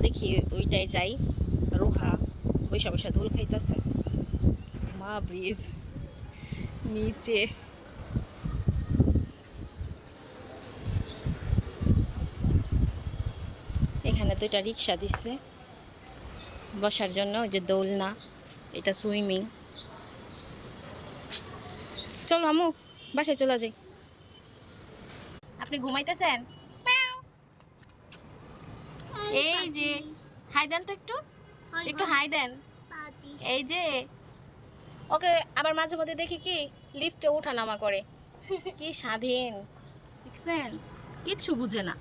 দেখি ওইটাই যাই। রোহা বৈশা বৈশা দোল খাইতেছে। মা ব্রিজ নিচে এখানে তো এটা রিক্সা দিচ্ছে বসার জন্য, ওই যে দোলনা, এটা সুইমিং। চলো আমু বাসায় চলে যাই। আপনি ঘুমাইতেছেন? এই যে হাই দেন তো, একটু একটু হাই দেন। এই যে ওকে আবার মাঝে মধ্যে দেখি কি লিফটে ওঠা নামা করে, কি স্বাধীন দেখছেন, কিচ্ছু বুঝে না।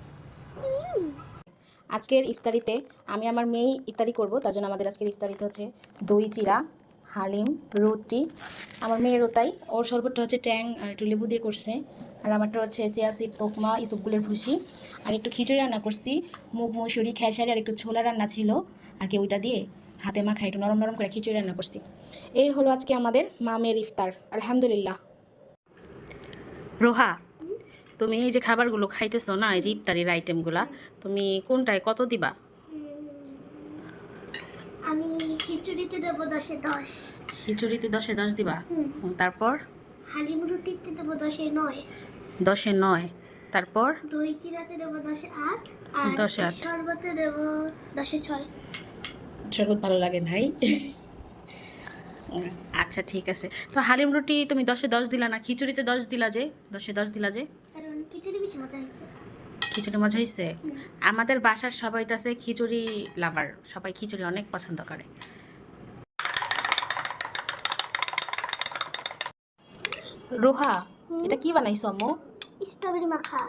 আজকের ইফতারিতে আমি আমার মেয়েই ইফতারি করব, তার জন্য আমাদের আজকের ইফতারিতে হচ্ছে দই চিরা, হালিম, রুটি। আমার মেয়েরও তাই, ওর শরবতটা হচ্ছে ট্যাং আর একটু লেবু দিয়ে করছে, আর আমারটা হচ্ছে চিয়া সিড, তোকমা, ইসবগুলের ভুসি, আর একটু খিচুড়ি রান্না করছি, মুগ মসুরি, খেসারি, আর একটু ছোলা রান্না ছিল আর কি, ওইটা দিয়ে হাতে মাখা একটু নরম নরম করে খিচুড়ি রান্না করছি। এই হলো আজকে আমাদের মা মেয়ের ইফতার, আলহামদুলিল্লাহ। রোহা, তুমি এই যে খাবারগুলো খাইতেছো না, এই যে ইফতারির আইটেমগুলা, তুমি কোনটায় কত দিবা? আমি খিচুড়িতে দেবো 10-এ 10। খিচুড়িতে 10-এ 10 দিবা? তারপর হালিম রুটিতে দেবো 10-এ 9। 10-এ 9। তারপর দই চিরাতে দেবো 10-এ 8। আর 10-এ 8। শরবতে দেবো 10-এ 6। শরবত ভালো লাগে ভাই। আচ্ছা ঠিক আছে। তো হালিম রুটি তুমি 10-এ 10 দিলা না, খিচুড়িতে 10 দিলা যে, 10-এ 10 দিলা যে? কারণ খিচুড়ি বেশি মজা হয়েছে। খিচুড়ি মজা হয়েছে? আমাদের বাসার সবাই তো আছে খিচুড়ি লাভার, সবাই খিচুড়ি অনেক পছন্দ করে। রোহা, এটা কি বানাইছো আম্মু? স্ট্রবেরি মাখা।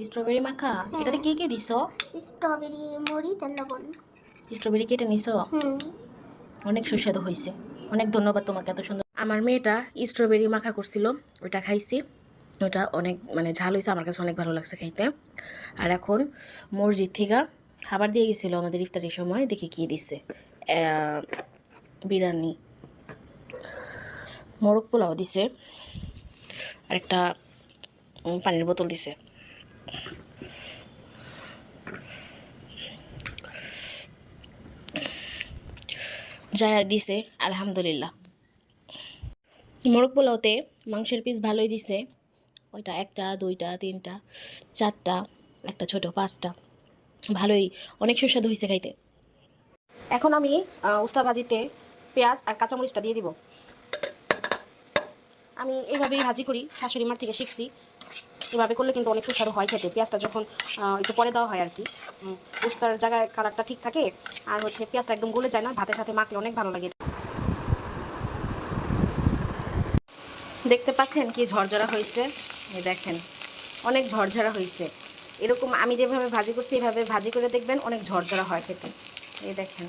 স্ট্রবেরি মাখা? এটাতে কি কি দিছো? স্ট্রবেরি, মরিচ আর লবণ। স্ট্রবেরি কেটে নিছো? অনেক সুস্বাদু হয়েছে, অনেক ধন্যবাদ তোমাকে এত সুন্দর। আমার মেয়েটা স্ট্রবেরি মাখা করছিল, ওটা খাইছি, ওটা অনেক মানে ঝাল হয়েছে, আমার কাছে অনেক ভালো লাগছে খাইতে। আর এখন মসজিদ থেকে খাবার দিয়ে গেছিলো আমাদের ইফতারের সময়, দেখি কী দিছে, বিরিয়ানি, মোরগ পোলাও দিছে, আর একটা পানির বোতল দিছে। যা দিছে আলহামদুলিল্লাহ। মোরগ পোলাওতে মাংসের পিস ভালোই দিছে, ওইটা 1টা 2টা 3টা 4টা, একটা ছোট 5টা, ভালোই, অনেক সুস্বাদু হয়েছে খাইতে। এখন আমি উস্তা ভাজিতে পেঁয়াজ আর কাঁচামরিচটা দিয়ে দিব। আমি এইভাবেই ভাজি করি, শাশুড়ি মার থেকে শিখছি। এভাবে করলে কিন্তু অনেক সুস্বাদু হয় খেতে, পেঁয়াজটা যখন একটু পরে দেওয়া হয় আর কি, উস্তার জায়গায় কালারটা ঠিক থাকে, আর হচ্ছে পেঁয়াজটা একদম গলে যায় না, ভাতের সাথে মাখলে অনেক ভালো লাগে। দেখতে পাচ্ছেন কি ঝরঝরা হয়েছে, এই দেখেন অনেক ঝরঝরা হয়েছে। এরকম আমি যেভাবে ভাজি করছি এভাবে ভাজি করে দেখবেন, অনেক ঝরঝরা হয় খেতে, এই দেখেন।